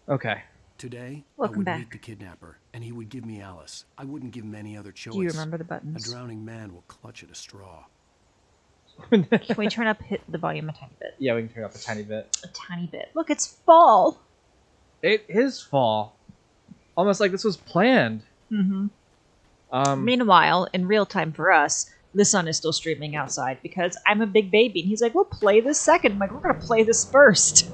Okay. Today, Welcome I would back. meet the kidnapper, and he would give me Alice. I wouldn't give him any other choice. Do you remember the A buttons? drowning man will clutch at a straw. Can we turn up the volume a tiny bit? Yeah, we can turn it up a tiny bit. A tiny bit. Look, it's fall! It is fall. Almost like this was planned. Mm-hmm. Um, Meanwhile, in real time for us, the sun is still streaming outside because I'm a big baby, and he's like, we'll play this second. I'm like, we're gonna play this first.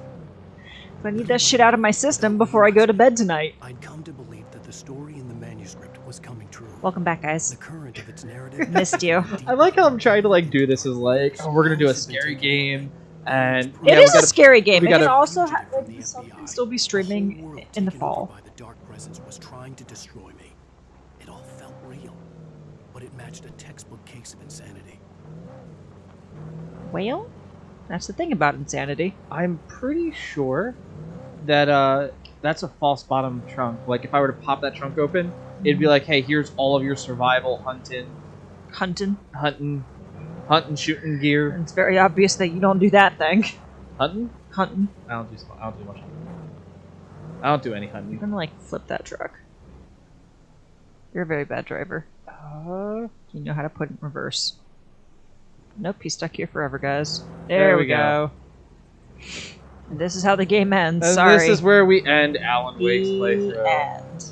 I need that shit out of my system before I go to bed tonight. I'd come to believe that the story in the manuscript was coming true. Welcome back, guys. The current of its narrative. Missed you. I like how I'm trying to like do this as like, oh, we're gonna do a scary game, and It is a scary game. we It can gotta- also the sun can still be streaming in the fall. By the dark presence was trying to destroy me. It all felt real, but it matched a textbook case of insanity. Well, that's the thing about insanity. I'm pretty sure that that's a false bottom trunk. Like if I were to pop that trunk open, it'd be like, hey, here's all of your survival hunting, shooting gear. It's very obvious that you don't do that thing. Hunting? Hunting. I don't do much hunting. I don't do any hunting. I'm gonna like flip that truck. You're a very bad driver. You know how to put it in reverse. Nope, he's stuck here forever, guys. There we go. And this is how the game ends. And Sorry. this is where we end Alan Wake's The playthrough. end.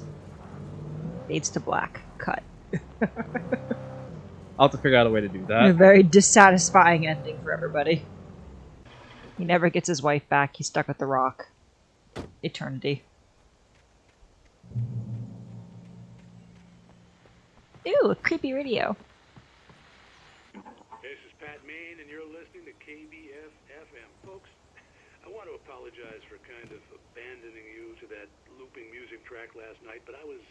Fades to black. Cut. I'll have to figure out a way to do A that. very dissatisfying ending for everybody. He never gets his wife back. He's stuck with the rock. Eternity. Ooh, a creepy radio. This is Pat Maine, and you're listening to KBF-FM. Folks, I want to apologize for kind of abandoning you to that looping music track last night, but I was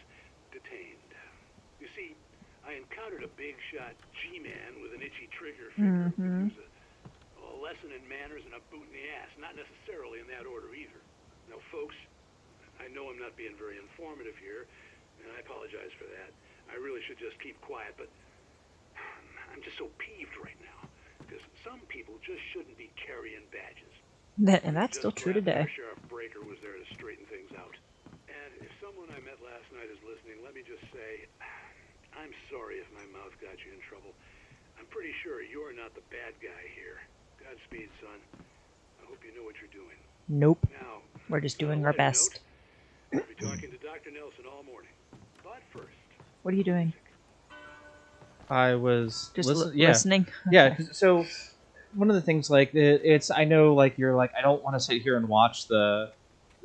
detained. You see, I encountered a big shot G-man with an itchy trigger finger. It was a lesson in manners and a boot in the ass, not necessarily in that order either. Now, folks, I know I'm not being very informative here, and I apologize for that. I really should just keep quiet, but I'm just so peeved right now, because some people just shouldn't be carrying badges. And that's still true today. Sheriff Breaker was there to straighten things out. And if someone I met last night is listening, let me just say, I'm sorry if my mouth got you in trouble. I'm pretty sure you're not the bad guy here. Godspeed, son. I hope you know what you're doing. Nope. Now, We're just doing our best. I'll be talking to Dr. Nelson all morning. But first, What are you doing? I was Just yeah. listening? Yeah, so one of the things like it's I know like you're like I don't want to sit here and watch the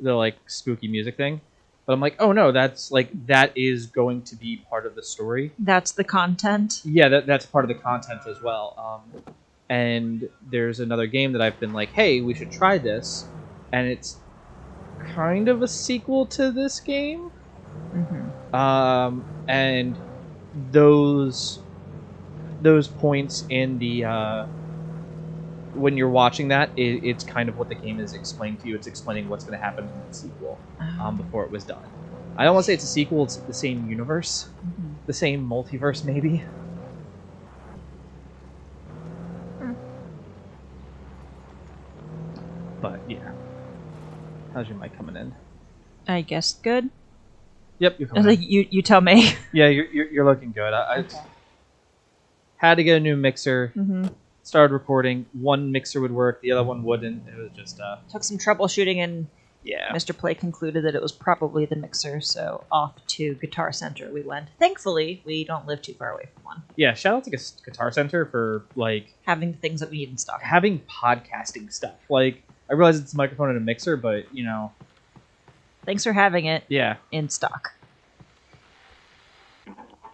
like spooky music thing, but I'm like, oh no, that's like that is going to be part of the story. That's the content? Yeah, that's part of the content as well. And there's another game that I've been like, hey, we should try this, and it's kind of a sequel to this game. And those points in the when you're watching that, it's kind of what the game is explaining to you. It's explaining what's going to happen in the sequel before it was done. I don't want to say it's a sequel. It's the same universe, the same multiverse, maybe. But yeah, how's your mic coming in? I guess good. Yep, you're I was coming. like, you tell me. Yeah, you're looking good. I had to get a new mixer. Started recording. One mixer would work, the other one wouldn't. It was just Took some troubleshooting, and yeah. Mr. Play concluded that it was probably the mixer, so off to Guitar Center we went. Thankfully, we don't live too far away from one. Yeah, shout out to Guitar Center for like Having the things that we need in stock. having podcasting stuff. Like I realize it's a microphone and a mixer, but you know, Thanks for having it yeah. in stock.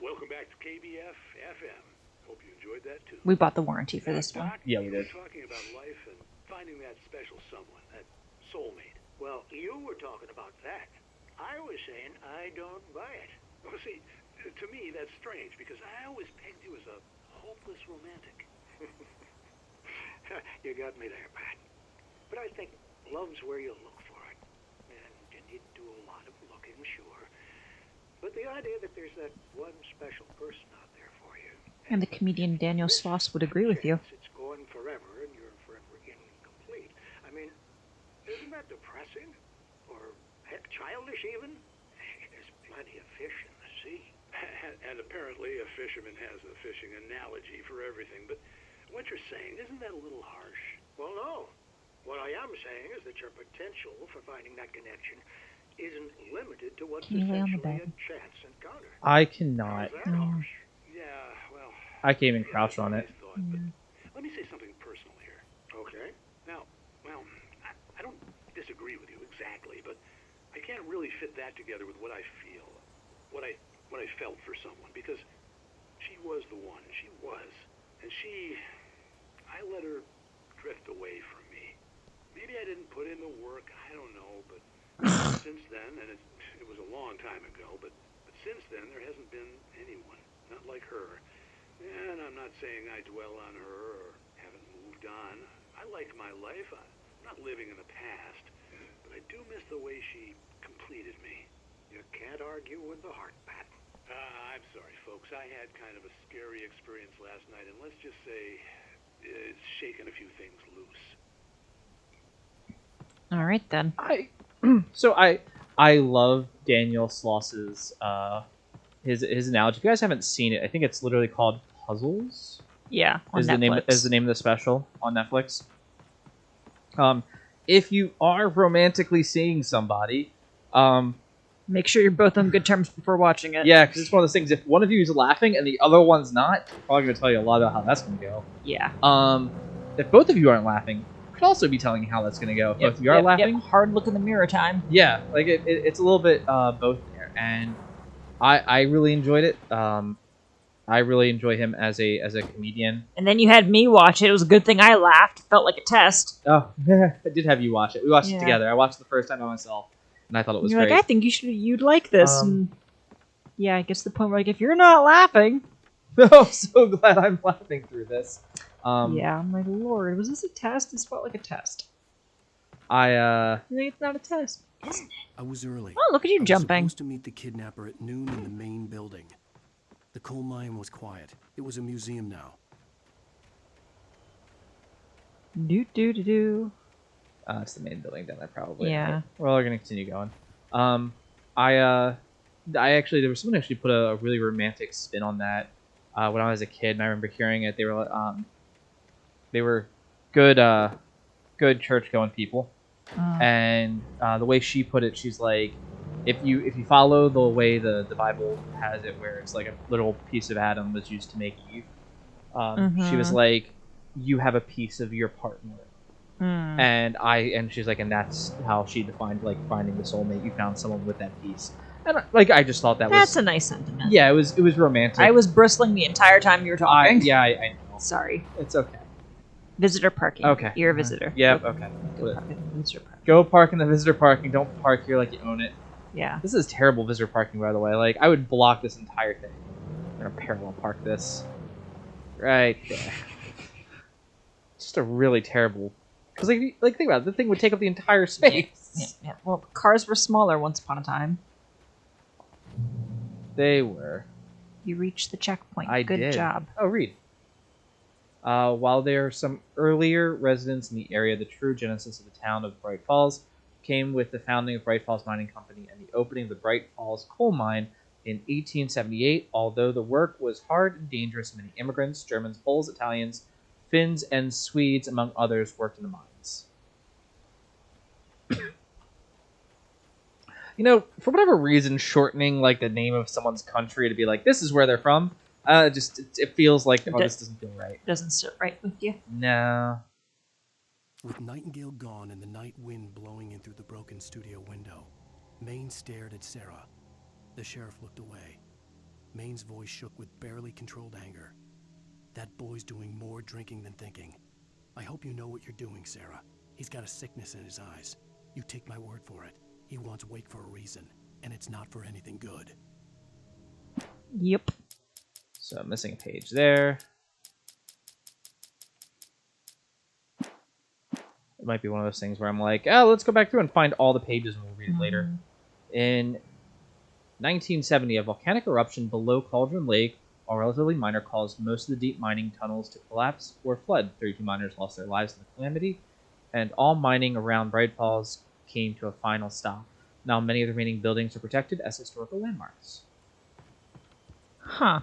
welcome back to KBF-FM. Hope you enjoyed that too. We bought the warranty for this one. Doc, Yeah, we you did. were talking about life and finding that special someone, that soulmate. Well, you were talking about that. I was saying I don't buy it. Well, see, to me that's strange because I always pegged you as a hopeless romantic. You got me there, Pat. But I think love's where you look for it. And you need to do a lot of looking, sure. But the idea that there's that one special person out there for you. And the comedian Daniel Sloss would agree with you. It's going forever and you're forever incomplete. I mean, isn't that depressing? Or Heck, childish even? There's plenty of fish in the sea. And apparently a fisherman has a fishing analogy for everything, but what you're saying, isn't that a little harsh? Well, no. What I am saying is that your potential for finding that connection isn't limited to what's Can you lay on the essentially a bed? chance encounter. I cannot. How's that harsh? Yeah, well... I can't even crouch yeah, on that's it. what I thought, but let me say something personal here. Okay. Now, well, I don't disagree with you exactly, but I can't really fit that together with what I feel, what I felt for someone, because she was the one. She was. And I let her drift away from me. Maybe I didn't put in the work, I don't know, but since then, and it was a long time ago, but since then there hasn't been anyone, not like her. And I'm not saying I dwell on her or haven't moved on. I like my life. I'm not living in the past, but I do miss the way she completed me. You can't argue with the heart, Pat. I'm sorry, folks. I had kind of a scary experience last night, and let's just say it's shaken a few things loose. All right then. I love Daniel Sloss's his analogy. If you guys haven't seen it, I think it's literally called Puzzles. Yeah, on Is Netflix. the name of the special on Netflix. If you are romantically seeing somebody, Make sure you're both on good terms before watching it. yeah, because it's one of those things. If one of you is laughing and the other one's not, I'm probably going to tell you a lot about how that's going to go. Yeah. If both of you aren't laughing, I could also be telling you how that's going to go. If both of you are laughing, Hard look in the mirror time. yeah, like it's a little bit both there, and I really enjoyed it. I really enjoy him as a comedian. And then you had me watch it. It was a good thing I laughed. It felt like a test. Oh, I did have you watch it. We watched Yeah. it together. I watched it the first time by myself, and I thought it was You're great. like, I think you'd like this. And yeah, it gets to the point where like, if you're not laughing, I'm so glad I'm laughing through this. yeah, I'm like, Lord, was this a test? This felt like a test. I think it's not a test, isn't it? I was early. Oh, look at you I was jumping. supposed to meet the kidnapper at noon in the main building. The coal mine was quiet. It was a museum now. Do do do do. it's the main building down there probably. Yeah. Well, we're gonna continue going. I actually there was someone actually put a really romantic spin on that when I was a kid, and I remember hearing it. They were good church going people, and the way she put it, she's like, if you follow the way the Bible has it, where it's like a little piece of Adam was used to make Eve, she was like, you have a piece of your partner. And she's like, and that's how she defined like finding the soulmate. You found someone with that piece, and like I just thought That's a nice sentiment. yeah, it was romantic. I was bristling the entire time you were talking. I know. Sorry. It's okay. Visitor parking. Okay. You're a visitor. Yep. Okay. Go park in the visitor park. Go park in the visitor parking. Don't park here like you own it. Yeah. This is terrible visitor parking, by the way. Like I would block this entire thing. I'm gonna parallel park this right there. Just a really terrible. Because like think about it, the thing would take up the entire space. Yeah. Well, cars were smaller once upon a time. They were. You reached the checkpoint. I Good did. job. Oh, read. While there are some earlier residents in the area, the true genesis of the town of Bright Falls came with the founding of Bright Falls Mining Company and the opening of the Bright Falls coal mine in 1878. Although the work was hard and dangerous, many immigrants, Germans, Poles, Italians, Finns, and Swedes, among others, worked in the mines. You know, for whatever reason, shortening like the name of someone's country to be like, this is where they're from, it feels like, oh, this doesn't feel right. Doesn't sit right with you. No. With Nightingale gone and the night wind blowing in through the broken studio window, Maine stared at Sarah. The sheriff looked away. Maine's voice shook with barely controlled anger. That boy's doing more drinking than thinking. I hope you know what you're doing, Sarah. He's got a sickness in his eyes. You take my word for it. He wants Wake for a reason, and it's not for anything good. Yep. So missing a page there. It might be one of those things where I'm like, oh, let's go back through and find all the pages and we'll read it later. In 1970, a volcanic eruption below Cauldron Lake, while relatively minor, caused most of the deep mining tunnels to collapse or flood. 32 miners lost their lives in the calamity, and all mining around Bright Falls came to a final stop. Now many of the remaining buildings are protected as historical landmarks. Huh.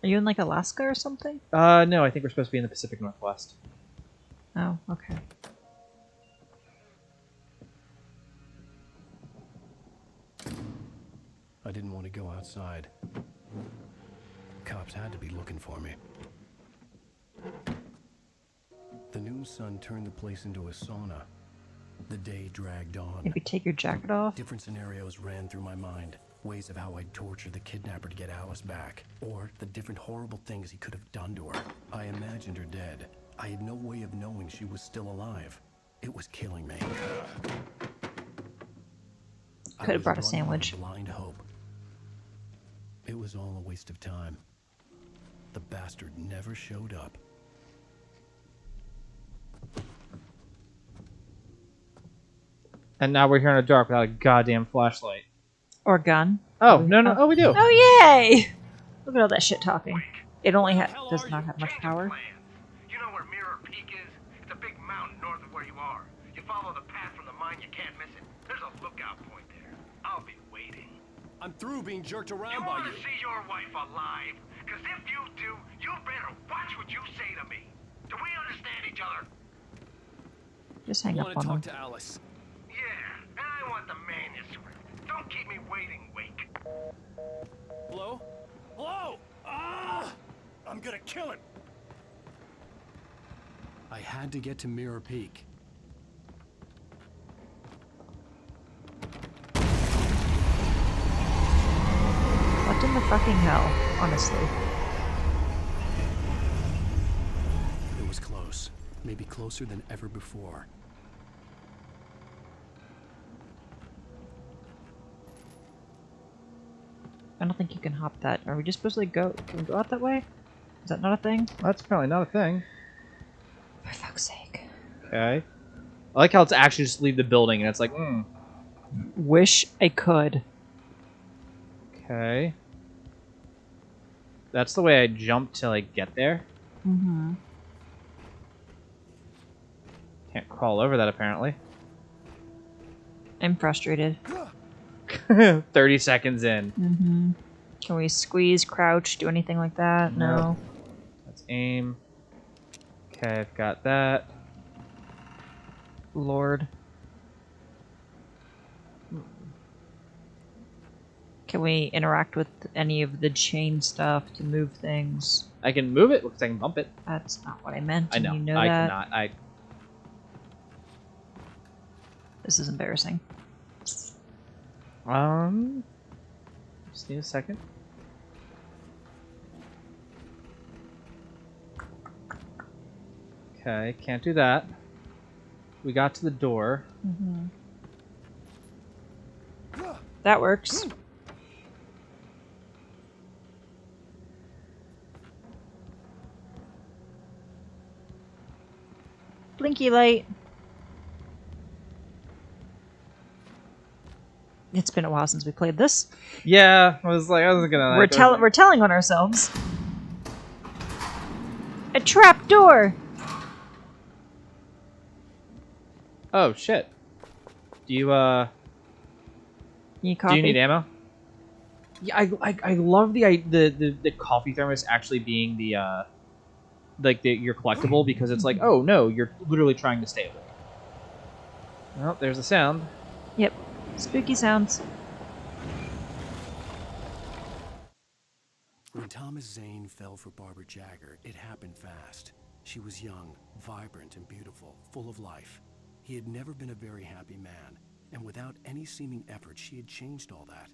Are you in like Alaska or something? No, I think we're supposed to be in the Pacific Northwest. Oh, okay. I didn't want to go outside. Cops had to be looking for me. The noon sun turned the place into a sauna. The day dragged on. Maybe take your jacket off? Different scenarios ran through my mind. Ways of how I'd torture the kidnapper to get Alice back. Or the different horrible things he could have done to her. I imagined her dead. I had no way of knowing she was still alive. It was killing me. Could have brought a sandwich. Blind hope. It was all a waste of time. The bastard never showed up. And now we're here in the dark without a goddamn flashlight. Or gun. Oh, no. Oh, we do. Oh, yay! Look at all that shit talking. It only does not have much power. You know where Mirror Peak is? It's a big mountain north of where you are. You follow the path from the mine, you can't miss it. There's a lookout point there. I'll be waiting. I'm through being jerked You around by want you. to see your wife alive? Because if you do, you better watch what you say to me. Do we understand each other? Just hang I up want on to talk him. to Alice. Yeah, and I want the manuscript. Don't keep me waiting, Wake. Hello? Hello? Ah! I'm gonna kill him. I had to get to Mirror Peak. What in the fucking hell, honestly? It was close. Maybe closer than ever before. I don't think you can hop that. Are we just supposed to go? Can we go out that way? Is that not a thing? That's apparently not a thing. For fuck's sake. Okay. I like how it's actually just leave the building and it's like, Wish I could. Okay. That's the way I jump to, like, get there. Mm-hmm. Can't crawl over that, apparently. I'm frustrated. 30 seconds in. Mm-hmm. Can we squeeze, crouch, do anything like that? No. Let's aim. Okay, I've got that. Lord. Can we interact with any of the chain stuff to move things? I can move it because I can bump it. That's not what I meant. I know. You know I that? cannot. This is embarrassing. Just need a second. Okay, can't do that. We got to the door. Mm-hmm. That works. Blinky light. It's been a while since we played this. Yeah, I was gonna. We're telling on ourselves. A trap door. Oh shit. Do you Need Do coffee? you need ammo? Yeah, I love the coffee thermos actually being the your collectible because it's like, oh no, you're literally trying to stay awake. Well, there's the sound. Yep. Spooky sounds. When Thomas Zane fell for Barbara Jagger, it happened fast. She was young, vibrant, and beautiful, full of life. He had never been a very happy man, and without any seeming effort, she had changed all that.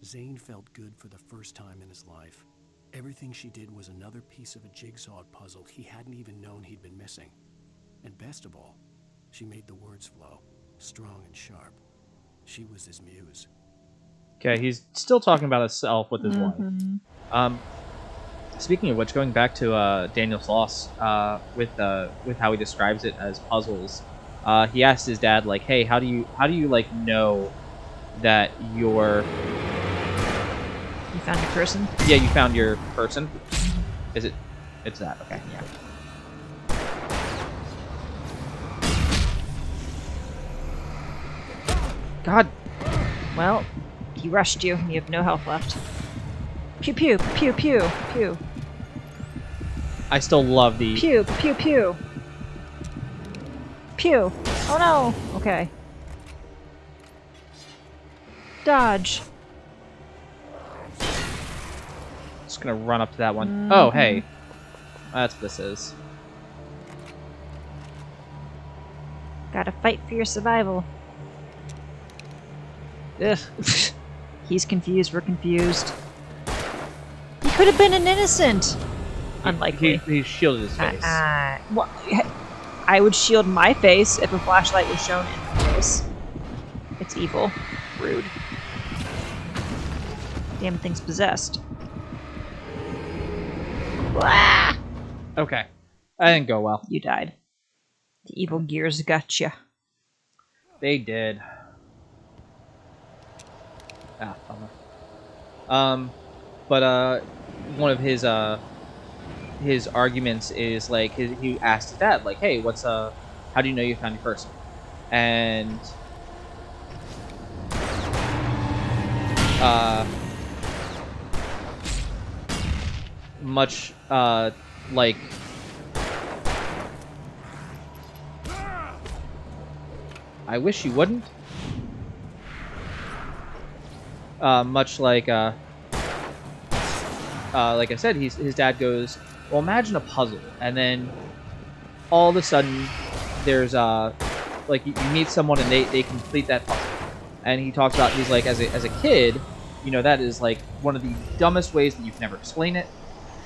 Zane felt good for the first time in his life. Everything she did was another piece of a jigsaw puzzle he hadn't even known he'd been missing. And best of all, she made the words flow, strong and sharp. She was his muse. Okay, he's still talking about himself with his wife. Speaking of which, going back to Daniel Sloss, with how he describes it as puzzles, he asked his dad, like, "Hey, how do you like know that you're..." You found your person? Yeah, you found your person. Is it? It's that. Okay. Yeah. God Well, he rushed you, and you have no health left. Pew pew, pew pew, pew. I still love the... Pew, pew pew. Pew. Oh no! Okay. Dodge. Just gonna run up to that one. Oh, hey. That's what this is. Gotta fight for your survival. Ugh. He's confused, we're confused. He could have been an innocent! Unlikely. He shielded his face. Well, I would shield my face if a flashlight was shown in my face. It's evil. Rude. Damn thing's possessed. Blah! Okay. That didn't go well. You died. The evil gears got you. They did. Bummer. But one of his arguments is like he asked his dad, like, "Hey, how do you know you found your person?" And much like I wish you wouldn't. Much like I said, his dad goes, well, imagine a puzzle, and then all of a sudden there's like you meet someone and they complete that puzzle, and he talks about, he's like, as a kid, you know, that is like one of the dumbest ways that you can ever explain it.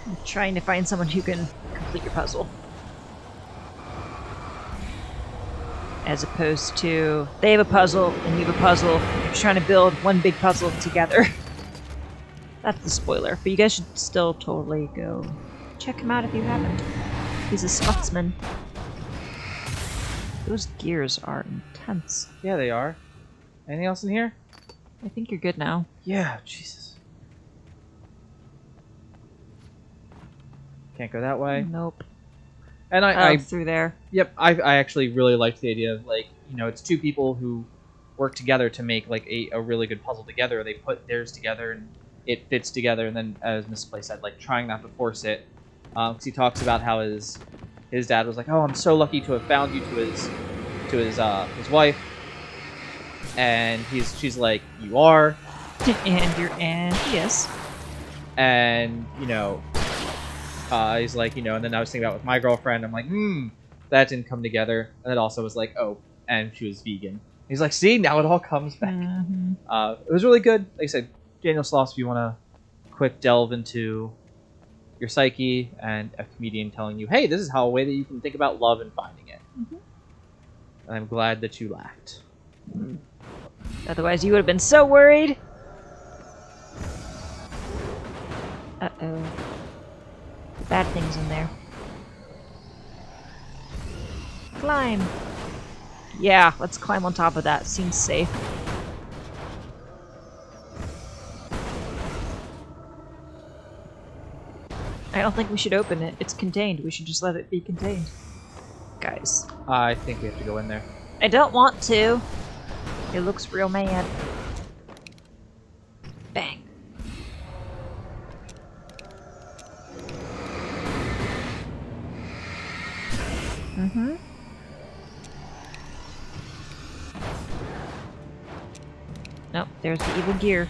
I'm trying to find someone who can complete your puzzle. As opposed to, they have a puzzle, and you have a puzzle, you're trying to build one big puzzle together. That's the spoiler, but you guys should still totally go check him out if you haven't. He's a Scotsman. Those gears are intense. Yeah, they are. Anything else in here? I think you're good now. Yeah, Jesus. Can't go that way. Nope. And I through there. Yep, I actually really liked the idea of, like, you know, it's two people who work together to make like a really good puzzle together. They put theirs together and it fits together, and then, as Miss Play said, like, trying not to force it. Because he talks about how his dad was like, "Oh, I'm so lucky to have found you," to his wife, and she's like, "You are," And you're yes. and you know, he's like, you know, and then I was thinking about with my girlfriend, I'm like, that didn't come together, and it also was like, oh, and she was vegan. He's like, see, now it all comes back. Mm-hmm. It was really good. Like I said, Daniel Sloss, if you want to quick delve into your psyche and a comedian telling you, hey, this is how a way that you can think about love and finding it. Mm-hmm. And I'm glad that you laughed. Otherwise, you would have been so worried. Uh-oh. Bad things in there. Climb. Yeah, let's climb on top of that. Seems safe. I don't think we should open it. It's contained. We should just let it be contained. Guys. I think we have to go in there. I don't want to. It looks real mad. Bang. Mm-hmm. Nope, there's the evil gear.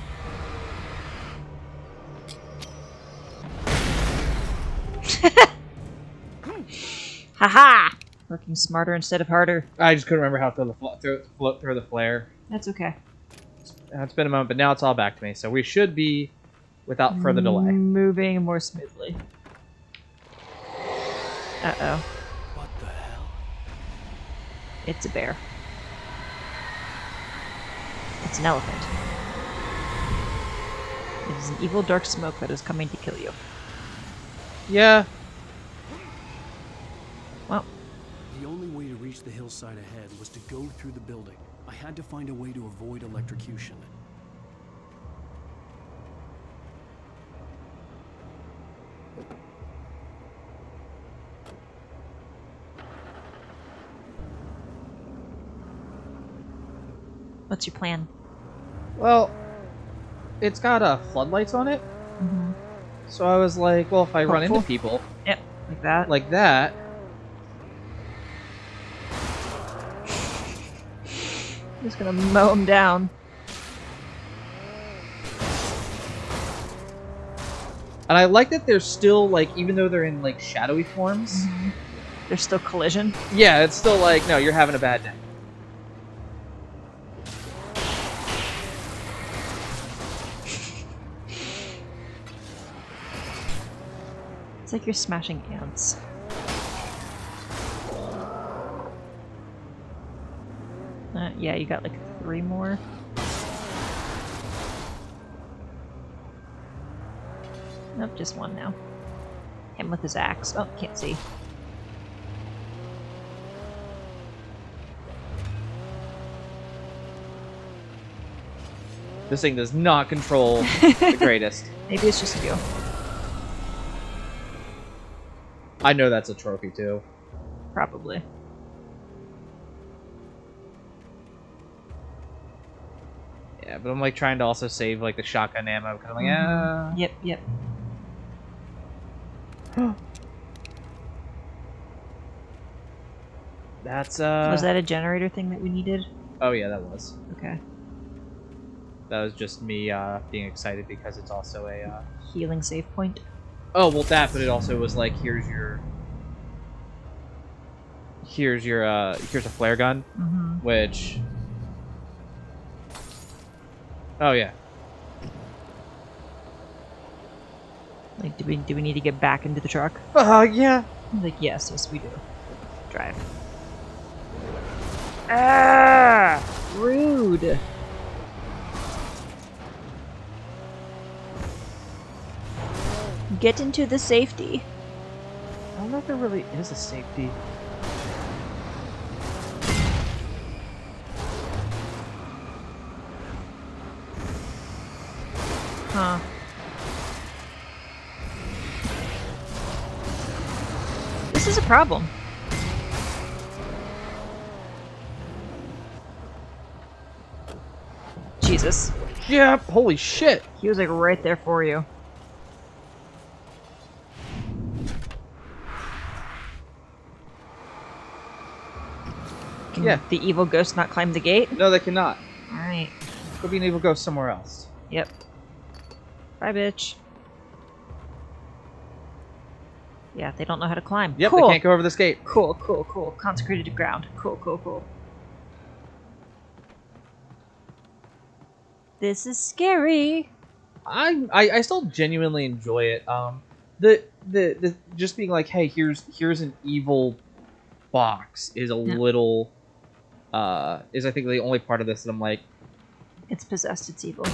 Haha! Working smarter instead of harder. I just couldn't remember how to throw the flare. That's okay. It's been a moment, but now it's all back to me. So we should be, without further delay, moving more smoothly. Uh-oh. What the hell? It's a bear. It's an elephant. It is an evil dark smoke that is coming to kill you. Yeah. Well, The only way to reach the hillside ahead was to go through the building. I had to find a way to avoid electrocution. what's your plan? Well, it's got floodlights on it. Mm-hmm. So I was like, well, if I run into Hopeful. people Yep, like that. like that, Just gonna mow him down. and I like that they're still like, even though they're in like shadowy forms, There's still collision. yeah, it's still like, no, you're having a bad day. It's like you're smashing ants. Yeah, you got like 3 more. Nope, just 1 now. Him with his axe. Oh, can't see. This thing does not control the greatest. Maybe it's just you. I know that's a trophy too. Probably. Yeah, but I'm like trying to also save like the shotgun ammo because I'm like, ah. Yep, yep. That's Was that a generator thing that we needed? Oh yeah, that was. Okay. That was just me being excited because it's also a. Healing save point. Oh well, that, but it also was like, here's a flare gun, which. Oh yeah. Like, do we need to get back into the truck? Yeah. Like, yes, we do. Drive. Ah! Rude. Get into the safety. I don't know if there really is a safety. Huh. This is a problem. Jesus. Yeah. Holy shit. He was like right there for you. Can Yeah. the evil ghost not climb the gate? No, they cannot. Alright. Could be an evil ghost somewhere else. Yep. Bye, bitch. Yeah, they don't know how to climb. Yep. Cool. They can't go over this gate. Cool, cool, cool. Consecrated ground. Cool, cool, cool. This is scary. I still genuinely enjoy it. The just being like, hey, here's an evil box is a little is I think the only part of this that I'm like, It's possessed, it's evil.